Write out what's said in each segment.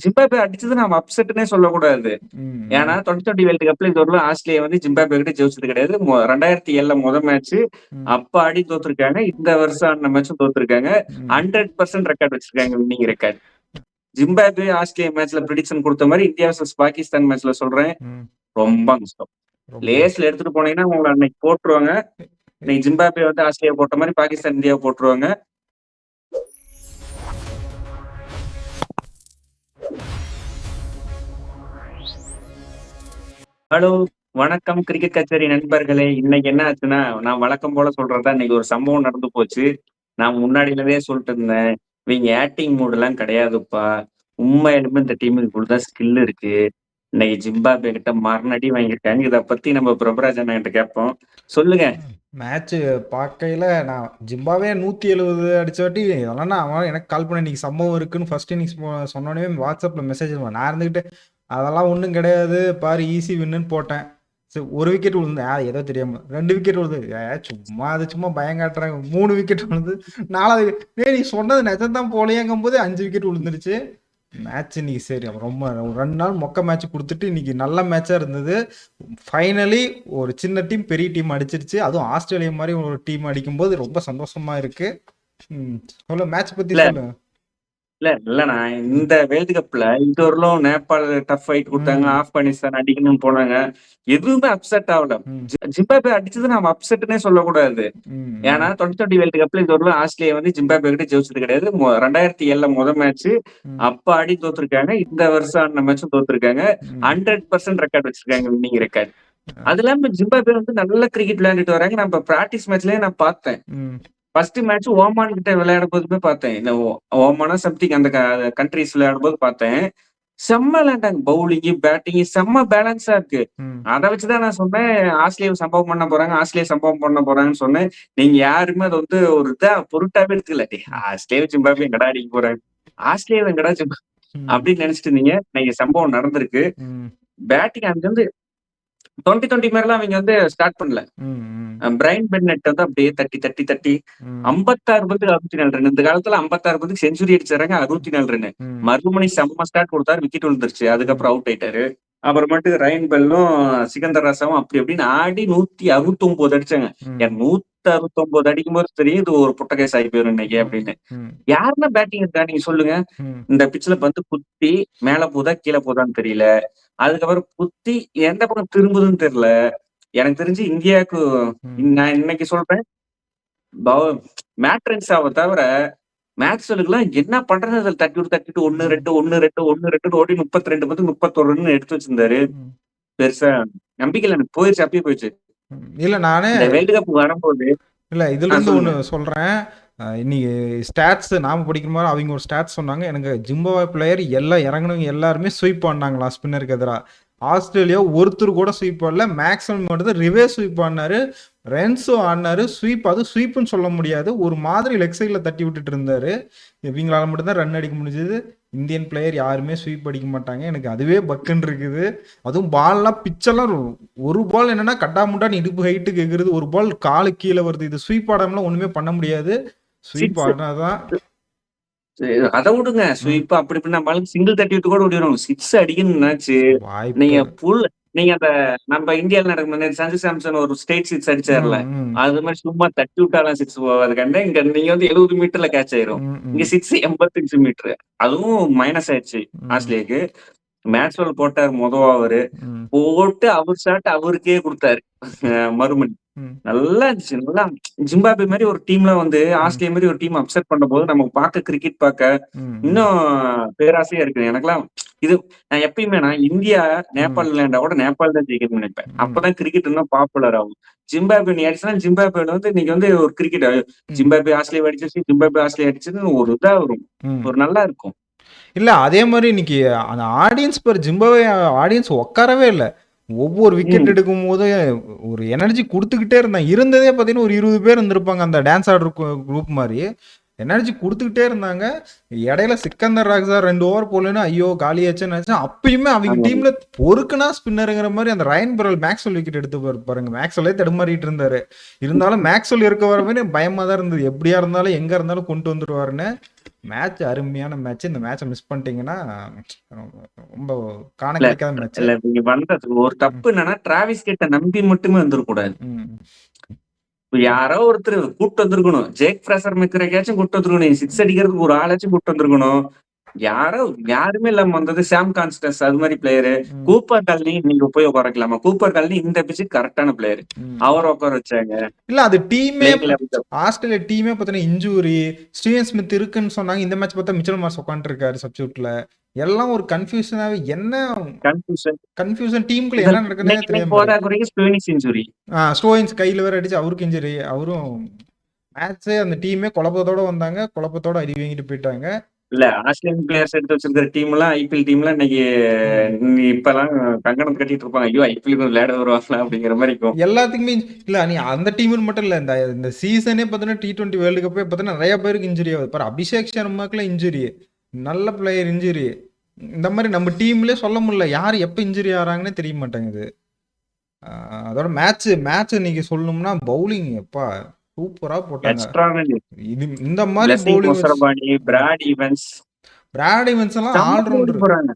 Zimbabwe அடிச்சது நம்ம அப்செட்னே சொல்லக்கூடாது. ம், ஏன்னா ம், 2020 வேர்ல்டு கப்ல இதுவரையிலும் ஆஸ்திரேலியா வந்து ஜிம்பாப்வே கிட்ட ஜெயிச்சது கிடையாது. 2007 மேட்ச் ம், அப்ப ஆடி தோத்துருக்காங்க. இந்த வருஷம் ஆடின மேட்சும் தோத்துருக்காங்க. ம், 100% ரெக்கார்ட் வச்சிருக்காங்க, வின்னிங் ரெக்கார்ட். ஜிம்பாப்வே ஆஸ்திரேலியா மேட்ச்ல பிரிடிக்ஷன் கொடுத்த மாதிரி இந்தியா வர்சஸ் பாகிஸ்தான் மேட்ச்ல சொல்றேன், ம். ரொம்ப கஷ்டம். ரொம்ப லேஸ்ல எடுத்துட்டு போனீங்கன்னா உங்களை அன்னைக்கு போட்டுருவாங்க. இன்னைக்கு ஜிம்பாப்வே வந்து ஆஸ்திரேலியா போட்ட மாதிரி பாகிஸ்தான் இந்தியாவை போட்டுருவாங்க. ஹலோ, வணக்கம் கிரிக்கெட் கச்சேரி நண்பர்களே. இன்னைக்கு என்ன ஆச்சுன்னா, நான் வழக்கம் போல சொல்றதா இன்னைக்கு ஒரு சம்பவம் நடந்து போச்சு. நான் முன்னாடியிலவே சொல்லிட்டு இருந்தேன். இவங்க ஆக்டிங் மூடுலாம் கிடையாதுப்பா. உண்மையாலுமே இந்த டீமுக்கு இவ்வளவுதான் ஸ்கில் இருக்கு. இன்னைக்கு ஜிம்பாப்வே கிட்ட மரண அடி வாங்கியிருக்காங்க. இத பத்தி நம்ம பிரபராஜ் அண்ணன் கிட்ட கேட்போம். சொல்லுங்க. மேட்ச்சு பார்க்கையில நான் ஜிம்பாவே 170 அடிச்சவாட்டி அதெல்லாம் நான் அவன் எனக்கு கால் பண்ண இன்னைக்கு சம்பவம் இருக்குன்னு ஃபர்ஸ்ட் இன்னிங்ஸ் சொன்னோடனே வாட்ஸ்அப்பில் மெசேஜ் நான் இருந்துக்கிட்டு அதெல்லாம் ஒன்றும் கிடையாது பாரு ஈஸி வின்னுன்னு போட்டேன். சரி ஒரு விக்கெட் விழுந்து ஏதோ தெரியாம 2 விக்கெட் விழுது சும்மா அது சும்மா பயம் காட்டுறாங்க 3 விக்கெட் விழுந்து 4வது நீ சொன்னது நிஜம்தான் போலையேங்கும் போது 5 விக்கெட் விழுந்துருச்சு. மேட்ச் இன்னைக்கு சரி ரொம்ப 2 நாள் மொக்க மேட்ச் கொடுத்துட்டு இன்னைக்கு நல்ல மேட்சாக இருந்தது. ஃபைனலி ஒரு சின்ன டீம் பெரிய டீம் அடிச்சிருச்சு. அதுவும் ஆஸ்திரேலியா மாதிரி ஒரு டீம் அடிக்கும்போது ரொம்ப சந்தோஷமா இருக்கு. சொல்லு மேட்ச் பத்தி இல்ல சொல்லு. இல்லண்ணா, இந்த வேர்ல்டு கப்ல இதுவரையிலும் நேபாள் டஃப் ஃபைட் கொடுத்தாங்க. ம், ஆப்கானிஸ்தான் அடிக்கணும்னு போனாங்க. எதுவுமே அப்செட் ஆகல. ம், ஜிம்பாப்வே அடிச்சது நம்ம அப்செட்னே சொல்லக்கூடாது. ம், ஏன்னா ம், 2020 வேர்ல்டு கப்ல இதுவரையிலும் ஆஸ்திரேலியா வந்து ஜிம்பாப்வே கிட்ட ஜெயிச்சது கிடையாது. 2007 மேட்ச் ம், அப்ப ஆடி தோத்துருக்காங்க. இந்த வருஷம் ஆடின மேட்சும் தோத்துருக்காங்க. ம், 100% ரெக்கார்ட் வச்சிருக்காங்க, வின்னிங் ரெக்கார்ட். அஹ், அது இல்லாம ஜிம்பாப்வே வந்து நல்ல கிரிக்கெட் விளையாண்டுட்டு வராங்க. நம்ம பிராக்டிஸ் மேட்ச்லயே நான் பார்த்தேன். ம், ஃபர்ஸ்ட் மேட்ச் ஓமான் கிட்ட விளையாடும் போதுமே பார்த்தேன். இந்த ஓமானா சம்திங் அந்த கண்ட்ரிஸ் விளையாடும் போது பார்த்தேன். செம்ம விளையாண்டாங்க. பவுலிங், பேட்டிங் செம்ம பேலன்ஸா இருக்கு. ம், அத வச்சுதான் நான் சொன்னேன், ஆஸ்திரேலியா சம்பவம் பண்ண போறாங்க, ஆஸ்திரேலியா சம்பவம் பண்ண போறாங்கன்னு சொன்னேன். நீங்க யாருமே அதை வந்து ஒரு இதா பொருட்டாவே எடுத்துக்கல. டேய், ஆஸ்திரேலியா ஜிம்பாப்வே எங்கடா அடிக்க போறாங்க, ஆஸ்திரேலியா எங்கடா ம், அப்படின்னு நினைச்சிட்டு இருந்தீங்க. இன்னைக்கு சம்பவம் நடந்திருக்கு. ம், பேட்டிங் அங்க வந்து 2020 மாதிரிலாம் அவங்க வந்து ஸ்டார்ட் பண்ணல. ம், பிரைன் பென்னெட் வந்து அப்படியே தட்டி தட்டி தட்டி ம், 56 பந்துக்கு 64 ரன். இந்த காலத்துல 56 பந்துக்கு செஞ்சுரி அடிச்சாங்க, 64 ரன். ம், மருமணி செம்ம ஸ்டார்ட் கொடுத்தாரு, விக்கெட் விழுந்துருச்சு. ம், அதுக்கப்புறம் அவுட் ஆயிட்டாரு. அப்புறமேட்டு ரயன் பெல்லும் சிகந்தர் ராசாவும் அப்படி அப்படின்னு ஆடி 169 அடிச்சாங்க. ம், என் 169 அடிக்கும்போது தெரியும் இது ஒரு புட்டகேஸ் ஆகி போயிரும் இன்னைக்கு ம், அப்படின்னு. ம், யாருன்னா பேட்டிங் இருக்கா நீங்க சொல்லுங்க. ம், இந்த பிட்ச்ல பந்து குத்தி மேல போதா கீழே போதான்னு தெரியல. அதுக்கப்புறம் குத்தி எந்த பக்கம் திரும்புதுன்னு தெரியல. எனக்கு தெரிஞ்சு இந்தியாவுக்கு ம், நான் இன்னைக்கு சொல்றேன், மேட்ரின்ஸாவை தவிர மேக்ஸ்வெலுக்குலாம் என்ன பண்றது அதில் தட்டிட்டு 1-2 1-2 1-2 ஓடி 32 பந்து 31 ரன் எடுத்து வச்சிருந்தாரு. ம், பெருசா நம்பிக்கையில எனக்கு போயிருச்சு, அப்பயே போயிடுச்சு. இல்ல நானே இந்த வேர்ல்டு கப் வரும்போது இல்ல இதிலிருந்து ஒண்ணு சொல்லுங்க. சொல்றேன். இன்னைக்கு ஸ்டாட்ஸ் நாம படிக்கிற மாரி அவிங்க ஒரு ஸ்டாட்ஸ் சொன்னாங்க. எனக்கு ஜிம்பாப்வே பிளேயர் எல்லாம் இறங்குனவங்க எல்லாருமே ஸ்வீப் பண்ணாங்களாம் ஸ்பின்னருக்கு எதிரா. ஆஸ்திரேலியா ஒருத்தர் கூட ஸ்வீப் பண்ணல. மேக்ஸிமம் மட்டும் தான் ரிவர்ஸ் ஸ்வீப் ஆடுனாரு. ரென்ஸோ ஆடுனாரு. ஸ்வீப் அது ஸ்வீப்னு சொல்ல முடியாது. ஒரு மாதிரி லெக் சைடுல தட்டி விட்டுட்டு இருந்தாரு. இவங்களால மட்டும் தான் ரன் அடிக்க முடிஞ்சது. இந்தியன் பிளேயர் யாருமே ஸ்வீப் அடிக்க மாட்டாங்க. எனக்கு அதுவே பக்குன்னு இருக்குது. அதுவும் பால்லாம் பிச்செல்லாம் ஒரு பால் என்னன்னா கட்டாமுட்டான்னு இடுப்பு ஹைட்டுக்கு எகுறது. ஒரு பால் காலு கீழே வருது. இது ஸ்வீப் ஆடாமலாம் ஒண்ணுமே பண்ண முடியாது. ஸ்வீப் சிக்ஸ் ஆடினாதான் அதை விடுங்க. ம், ஸ்வீப் அப்படி இப்படி நம்மளுக்கு சிங்கிள் தட்டி விட்டு கூட ஓடிடும். சிக்ஸ் அடிக்கணும்னாச்சு வாய்ப்பே நீங்க இல்ல. புல் நீங்க அந்த நம்ம இந்தியாவில் நடக்கும் சஞ்சு சாம்சன் ஒரு ஸ்டேட் சிக்ஸ் அடிச்சார்ல, ம், ம், அது மாதிரி சும்மா தட்டி விட்டாலாம் சிக்ஸ் போவாது கண்ட. இங்க நீங்க வந்து 70 மீட்டர்ல கேட்ச் ஆயிரும். ம், இங்க ம், சிக்ஸ் 85 மீட்டர். அதுவும் மைனஸ் ஆயிடுச்சு ம், ஆஸ்திரேலியாக்கு. மேக்ஸ்வெல் போட்டார் மொதல் ஓவர், ம், போட்டு அவர் ஷாட் அவருக்கே கொடுத்தாரு. மறுமணி ம், நல்லா இருந்துச்சு. நல்லா ஜிம்பாப்வே மாதிரி ஒரு டீம்ல வந்து ம், ஆஸ்திரேலியா மாதிரி ஒரு டீம் அப்செட் பண்ணும் போது நமக்கு பார்க்க கிரிக்கெட் பார்க்க ம், ம், இன்னும் பேராசையா இருக்கு எனக்கெல்லாம். இது நான் எப்பயுமே இந்தியா ம், நேபாள் விளையாண்டா கூட நேபாள் தான் ஜெயிக்கணும்னு நினைப்பேன். ம், அப்பதான் கிரிக்கெட் இன்னும் பாப்புலர் ஆகும். ஜிம்பாப்வே நீ அடிச்சுனா ஜிம்பாப்வேல வந்து நீங்க வந்து ஒரு கிரிக்கெட் ம், ஜிம்பாப்வே ஆஸ்திரேலியா அடிச்சிருச்சு, ஜிம்பாப்வே ஆஸ்திரேலியா அடிச்சதுன்னு ஒரு இதா வரும். ம். ஒரு நல்லா இருக்கும். இல்ல அதே மாதிரி இன்னைக்கு அந்த ஆடியன்ஸ் பாரு ஜிம்பாப்வே ஆடியன்ஸ் உட்காரவே இல்ல. ஒவ்வொரு விக்கெட் ம். எடுக்கும் போது ஒரு எனர்ஜி குடுத்துக்கிட்டே இருந்தான். இருந்ததே பார்த்தீங்கன்னா, ஒரு 20 பேர் இருந்திருப்பாங்க அந்த டான்ஸ் ஆடுற குரூப் மாரி. எனர்ஜி குடுத்துக்கிட்டே இருந்தாங்க. இடையில சிக்கந்தர் ராஜா 2 ஓவர் போடலன்னு ஐயோ! காலியாச்சுன்னு நெனச்சேன். அப்பயுமே அவிங்க ஆமா. டீம்ல பொறுக்குனா ஸ்பின்னருங்கிற மாரி அந்த ரயன் பரல் மேக்ஸ்வெல் விக்கெட் எடுத்து பாருங்க. மேக்ஸ்வெல்லே தடுமாறிட்டு இருந்தாரு. இருந்தாலும் மேக்ஸ்வெல் இருக்க வரையுமே பயமா தான் இருந்தது. எப்படியா இருந்தாலும், எங்க இருந்தாலும் கொண்டு வந்துருவாருன்னு. மேட்ச் அருமையான மேட்ச். இந்த மேட்ச மிஸ் பண்ணிட்டீங்கன்னா, ரொம்ப காண இல்ல கிடைக்காத மேட்ச். இல்ல நீங்க பண்றது ஒரு ம். தப்பு என்னன்னா, டிராவிஸ் கிட்ட நம்பி மட்டுமே வந்துரக்கூடாது. ம். யாரோ ஒருத்தர் கூட்டு வந்திருக்கணும். ஜேக் ஃப்ரேசர் மெக்கரேக்காச்சும் கூட்டு வந்திருக்கணும். 6 அடிக்கிறதுக்கு ஒரு ஆளாச்சும் கூட்டு வந்திருக்கணும். யாரோ யாருமே இல்லாம வந்தது சாம் கான்ஸ்டன்ஸ் அது மாரி பிளேயரு. ம். கூப்பர் காலனி நீங்க போய் உட்கார வைக்கலாமா? கூப்பர் காலனி இந்த பிட்ச்சுக்கு கரெக்ட்டான பிளேயரு. ம். அவர உட்கார வச்சாங்க. இல்ல அது டீமே பிளேயிங் 11 ஆஸ்திரேலியா டீமே பார்த்தீங்கன்னா இன்ஜூரி ஸ்டீவன் ஸ்மித் இருக்குன்னு சொன்னாங்க. இந்த மேட்ச் பார்த்தா மிச்சல் மார்ஸ் உட்காந்துருக்காரு சப்ஸ்டியூட்ல. எல்லாம் ஒரு கன்ஃபியூஷனாவே என்ன கன்ஃப்யூஷன். கன்ஃபியூஷன் டீமுக்குள்ள இதுல என்ன நடக்குதுன்னே இன்னைக்கு இன்னைக்கு தெரியாம இருக்கு. போதாக்குறைக்கு ஸ்டோயினிஸ் இன்ஜூரி. ஸ்டோயின்ஸ் கையில வேற அடிச்சு அவருக்கு இன்ஜுரி. அவரும் மேட்ச்சே அந்த டீமே குழப்பத்தோட வந்தாங்க. குழப்பத்தோட அடி வாங்கிட்டு போயிட்டாங்க. இல்ல ஆஸ்திரேலியன் பிளேயர்ஸ் எடுத்து வச்சிருக்கிற டீம்லாம் ஐபிஎல் டீம்லாம் இன்னைக்கு ம். இப்பலாம் கங்கணம் கட்டிட்டு இருப்பாங்க. ஐயோ! ஐபிஎல்க்கு விளையாட வருவாங்களா? அப்படிங்கிற மாரி இருக்கும். எல்லாத்துக்குமே இல்ல நீ அந்த டீம்னு மட்டும் இல்ல. இந்த இந்த சீசனே பார்த்தீங்கன்னா T20 வேர்ல்டு கப்பே பார்த்தீங்கன்னா நெறைய பேருக்கு இன்ஜுரி ஆகுது. பாரு அபிஷேக் சர்மாக்குலாம் இன்ஜுரி. நல்ல பிளேயர் இன்ஜுரி. இந்த மாரி நம்ம டீம்லயே சொல்ல முடியல. யார் எப்ப இன்ஜுரி ஆகுறாங்கன்னே தெரிய மாட்டேங்குது. அதோட மேட்ச் இன்னைக்கு சொல்லணும்னா பவுலிங் எப்பா சூப்பரா போட்டாங்க. எக்ஸ்ட்ரானரி. இது இந்த மாரி பிளெஸிங் பவுலிங் வச்சு Muzarabani, Brad Evans Brad Evans எல்லாம் செம்ம bowling ஆல்ரவுண்டர். போடுறாங்க.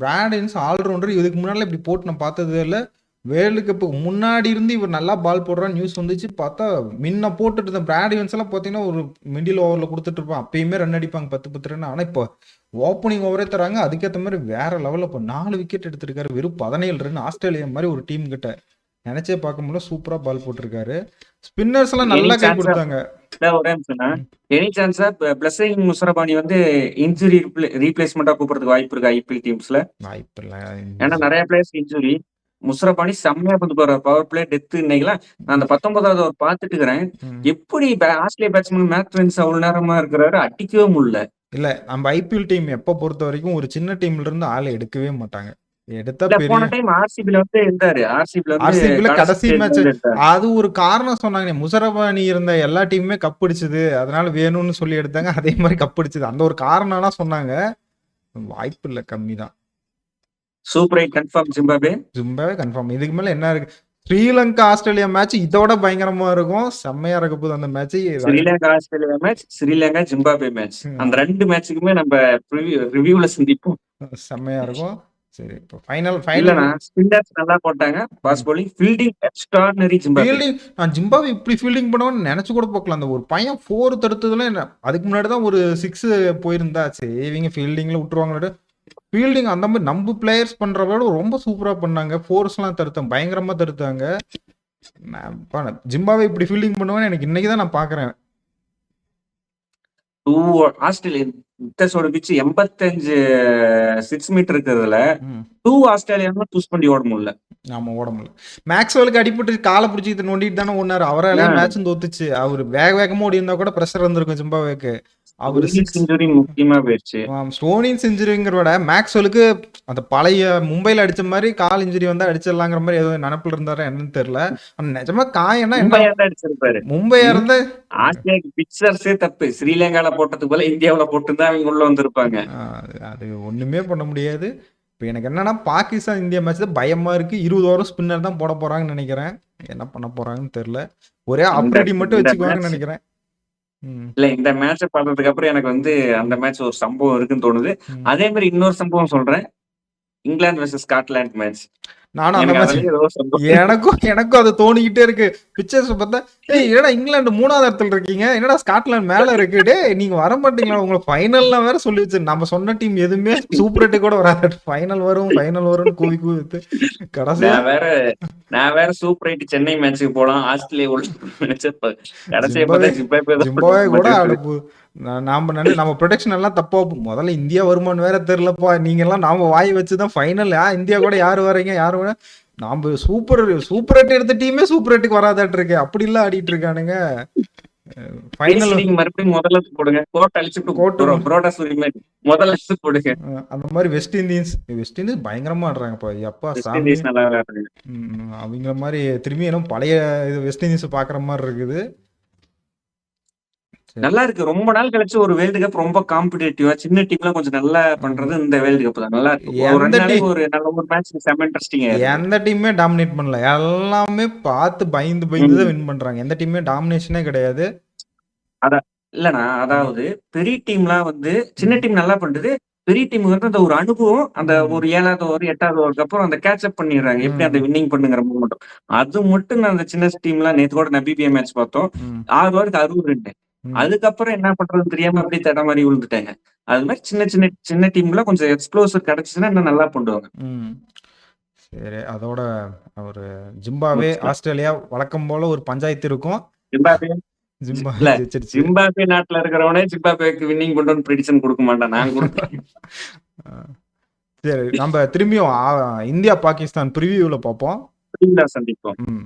Brad Evans allrounder. இதுக்கு முன்னால இப்படி போட்டு நான் பார்த்ததே இல்ல. வேர்ல்டு கப்புக்கு முன்னாடி இருந்து இவர் நல்லா பால் போடுறான்னு நியூஸ் வந்துச்சு. பார்த்தா முன்ன போட்டுட்டு இருந்த பிராட் ஈவன்ஸ் எல்லாம் பார்த்தீங்கன்னா ஒரு மிடில் ஓவர்ல கொடுத்துட்டு இருப்பான். அப்பயுமே ரன் அடிப்பாங்க 10 ரன். ஆனா இப்போ ஓப்பனிங் ஓவரே தராங்க. அதுக்கேற்ற மாதிரி வேற லெவலில் இப்போ 4 விக்கெட் எடுத்திருக்காரு. வெறும் 17 ரன். ஆஸ்திரேலியா மாதிரி ஒரு டீம் கிட்ட நினைச்சே பார்க்க முடியல. சூப்பரா பால் போட்டிருக்காரு. ஸ்பின்னர்ஸ் எல்லாம் எனி நல்லா கை சான்ஸா கொடுத்தாங்க. ஒரே நிமிஷம்னா, ம். எனி சான்ஸா பிளெஸிங் முசரபானி வந்து இன்ஜுரி ரீப்ளேஸ்மெண்டா கூப்பிடுறதுக்கு வாய்ப்பு இருக்கு ஐபிஎல் டீம்ஸ்ல. வாய்ப்பு இல்லை. ஏன்னா நிறைய பிளேயர்ஸ் இன்ஜுரி. முசரபானி செம்மையா கொண்டு போறாரு. பவர் பிளே டெத் இன்னைக்கெல்லாம் நான் அந்த 19வது ஓவர் பார்த்துட்டு இருக்கிறேன். ம். எப்படி ஆஸ்திரேலியா பேட்ஸ்மேன் மேத்வின்ஸ் அவ்வளவு நேரமா இருக்கிறாரு அடிக்கவே முடியல. இல்ல நம்ம ஐபிஎல் டீம் எப்ப பொறுத்த வரைக்கும் ஒரு சின்ன டீம்ல இருந்து ஆளை எடுக்கவே மாட்டாங்க. எடுத்தா இல்ல பெரிய போன டைம் ஆர்சிபில வந்து இருந்தாரு. ஆர்சிபில வந்து ஆர்சிபில கடைசி கடைசி ஸ்டேஜ்ல மேட்ச் வந்து எடுத்தாரு. அது ஒரு காரணம் சொன்னாங்க. முசரபானி இருந்த எல்லா டீமுமே கப் அடிச்சது. அதனால வேணும்னு சொல்லி எடுத்தாங்க. அதே மாதிரி கப் அடிச்சது. அந்த ஒரு காரணம்லாம் சொன்னாங்க. வாய்ப்பு இல்ல கம்மி தான். Super 8 confirm Zimbabwe. Zimbabwe confirm. இதுக்கு மேல என்ன இருக்கு? ஸ்ரீலங்கா ஆஸ்திரேலியா மேட்ச் இதோட பயங்கரமா இருக்கும். செம்மையா இருக்க போகுது அந்த match. Sri Lanka Australia match, Sri Lanka Zimbabwe match. அந்த 2 மேட்சுக்குமே நம்ம ரிவ்யூல சந்திப்போம். செம்மையா இருக்கும். சரி இப்போ ஃபைனல் இல்லனா ஸ்பின்னர்ஸ் நல்லா போட்டாங்க. Fast bowling, fielding extraordinary Zimbabwe. Fielding நான் ஜிம்பாப்வே இப்படி ஃபீல்டிங் பண்ணுவான்னு நினைச்சு கூட பார்க்கல. அந்த ஒரு பையன் 4 தடுத்ததுல அதுக்கு முன்னாடி தான் ஒரு 6 போயிருந்தா சரி இவங்க ஃபீல்டிங்ல விட்டுருவாங்களே. ஃபீல்டிங் அந்த மாதிரி நம்ம பிளேயர்ஸ் பண்ற விட ரொம்ப சூப்பரா பண்ணாங்க. ஃபோர்ஸ்லாம் தடுத்தாங்க. பயங்கரமா தடுத்தாங்க. ஜிம்பாப்வே இப்படி ஃபீல்டிங் பண்ணுவான்னு எனக்கு இன்னைக்கு தான் நான் பார்க்கறேன். 2 ஆஸ்திரேலியா விக்டர்ஸோட பிட்ச் 85 6 மீட்டர் இருக்கிறதுல 2 ஆஸ்திரேலியாவும் சூஸ் பண்ணி ஓட முடியல. ஆமா ஓட முடியல. மேக்ஸ்வெலுக்கு அடிபட்டு காலை பிடிச்சி நோண்டிட்டு தானே ஓடினாரு. அவராலே மேட்சும் தோத்துச்சு. அவர் வேகமா ஓடி இருந்தா கூட பிரஷர் வந்திருக்கும் ஜிம்பாப்வேக்கு. அவர் செஞ்சுரி முக்கியமா போயிடுச்சு. ஸ்டோனிஸ் இன்ஜுரிங்கிற விட மேக்ஸ்வெலுக்கு அந்த பழைய மும்பைல அடிச்ச மாதிரி கால் இன்ஜுரி வந்தா அடிச்சிடலாங்கிற மாதிரி ஏதோ நினப்புல இருந்தாரா என்னன்னு தெரியல. நிஜமா காயம்னா என்ன அடிச்சிருப்பாரு. மும்பையா இருந்தா ஆஸ்திரேலியா பிக்சர்ஸே தப்பு. ஸ்ரீலங்கால போட்டதுக்கு போல இந்தியாவுல போட்டுதான் அவங்க உள்ள வந்திருப்பாங்க. அது ஒண்ணுமே பண்ண முடியாது. இப்போ எனக்கு என்னன்னா பாகிஸ்தான் இந்தியா மேட்ச் தான் பயமா இருக்கு. 20 ஓவர் ஸ்பின்னர் தான் போட போறாங்கன்னு நினைக்கிறேன். என்ன பண்ண போறாங்கன்னு தெரியல. ஒரே ஆப்ரேட்டிவ் மட்டும் வச்சுக்குவாங்கன்னு நினைக்கிறேன். இல்ல இந்த மேட்ச பார்த்ததுக்கு அப்புறம் எனக்கு வந்து அந்த மேட்ச் ஒரு சம்பவம் இருக்குன்னு தோணுது. அதே மாதிரி இன்னொரு சம்பவம் சொல்றேன். England versus Scotland match. நானும் அந்த மேட்ச் எனக்கும் அது தோணிக்கிட்டே இருக்கு. பிக்சர்ஸ் பார்த்தா என்னடா இங்கிலாந்து 3வது இடத்துல இருக்கீங்க, என்னடா ஸ்காட்லாந்து மேல இருக்கு, டே நீங்க வர மாட்டீங்களா, உங்களை ஃபைனல்ல வேற சொல்லி வச்சு நம்ம சொன்ன டீம் எதுவுமே சூப்பர் 8 கூட வராது. ஃபைனல் வரும்னு கூவி வித்து கடைசியா நான் வேற சூப்பர் 8 சென்னை மேட்சுக்கு போலாம் ஆஸ்திரேலியா ஜிம்பாப்வே கூட அனுப்பு. நம்ம ப்ரொடெக்ஷன் எல்லாம் தப்பா முதல்ல இந்தியா வருமானு வேற தெரியலப்பா. நீங்க எல்லாம் நாம வாய் வச்சுதான் ஃபைனல் இந்தியா கூட யாரு வரீங்க யாரு வர நாம சூப்பர் 8 எடுத்த டீமே சூப்பர் 8க்கு வராதாட்டு இருக்கு. அப்படி எல்லாம் ஆடிட்டு இருக்கானுங்க. ஃபைனல் மறுபடியும் முதல்ல போடுங்க. கோட் அழிச்சுட்டு புரோடாஸ் உரிமை முதல்ல போடுங்க. அந்த மாதிரி வெஸ்ட் இண்டீஸ் பயங்கரமா ஆடுறாங்கப்பா. அப்பா சாமி நல்லா ஆடுறாங்க. அவங்கள மாதிரி திரும்பி என்ன பழைய வெஸ்ட் இண்டீஸ் பாக்குற மாதிரி இருக்குது. சரி. நல்லா இருக்கு. ரொம்ப நாள் கழிச்சு ஒரு வேர்ல்டு கப் ரொம்ப காம்படிட்டிவா சின்ன டீம்லாம் கொஞ்சம் நல்லா ஆமா. பண்றது இந்த வேர்ல்டு கப் தான். நல்லா இருக்கு. ஒரு எந்த 2 டீ நாளைக்கு ஒரு நல்ல ஒரு மேட்ச் செம்ம இன்ட்ரஸ்டிங்கா இருக்கு. எந்த டீமுமே டாமினேட் பண்ணல. எல்லாமே பார்த்து பயந்து பயந்து தான் ம். வின் பண்றாங்க. எந்த டீமுமே டாமினேஷனே கிடையாது. அதான் இல்லண்ணா, ம். அதாவது பெரிய டீம்லாம் வந்து சின்ன ம். டீம் நல்லா பண்றது. பெரிய டீமுக்கு வந்து அந்த ஒரு அனுபவம், அந்த ம். ஒரு 7வது ஓவர், 8வது ஓவருக்கு அப்புறம் அந்த கேட்ச் அப் பண்ணிடுறாங்க. எப்படி அந்த ம். வின்னிங் பண்ணுங்கிற மூமெண்டம். அது மட்டும் நான் அந்த சின்ன டீம்லாம் நேத்து கூட நமீபியா மேட்ச் பார்த்தோம். ம். 6 ஓவருக்கு 60 ரன். ம். அதுக்கப்புறம் என்ன பண்றதுன்னு தெரியாம அப்படியே தடமாறி விழுந்துட்டாங்க. அது மாரி சின்ன சின்ன சின்ன டீம்லாம் கொஞ்சம் எக்ஸ்ப்ளோசிவ் கிடைச்சுச்சுன்னா இன்னும் நல்லா பண்ணுவாங்க. ம். சரி. அதோட ஒரு ஜிம்பாப்வே, முடிச்சுக்கலாம். ஆஸ்திரேலியா வழக்கம் போல ஒரு பஞ்சாயத்து இருக்கும். ஜிம்பாப்வே இல்ல ஜிம்பாப்வே ஜெயிச்சிருச்சு. ஜிம்பாப்வே நாட்டுல இருக்கிறவனே ஜிம்பாப்வேக்கு வின்னிங் பண்றோம்னு பிரெடிக்ஷன் குடுக்க மாட்டான். நான் குடுப்பேன். அ சரி. நம்ம திரும்பியும் இந்தியா, பாகிஸ்தான் பிரிவியூல பார்ப்போம். டீம்ல சந்திப்போம். ம்.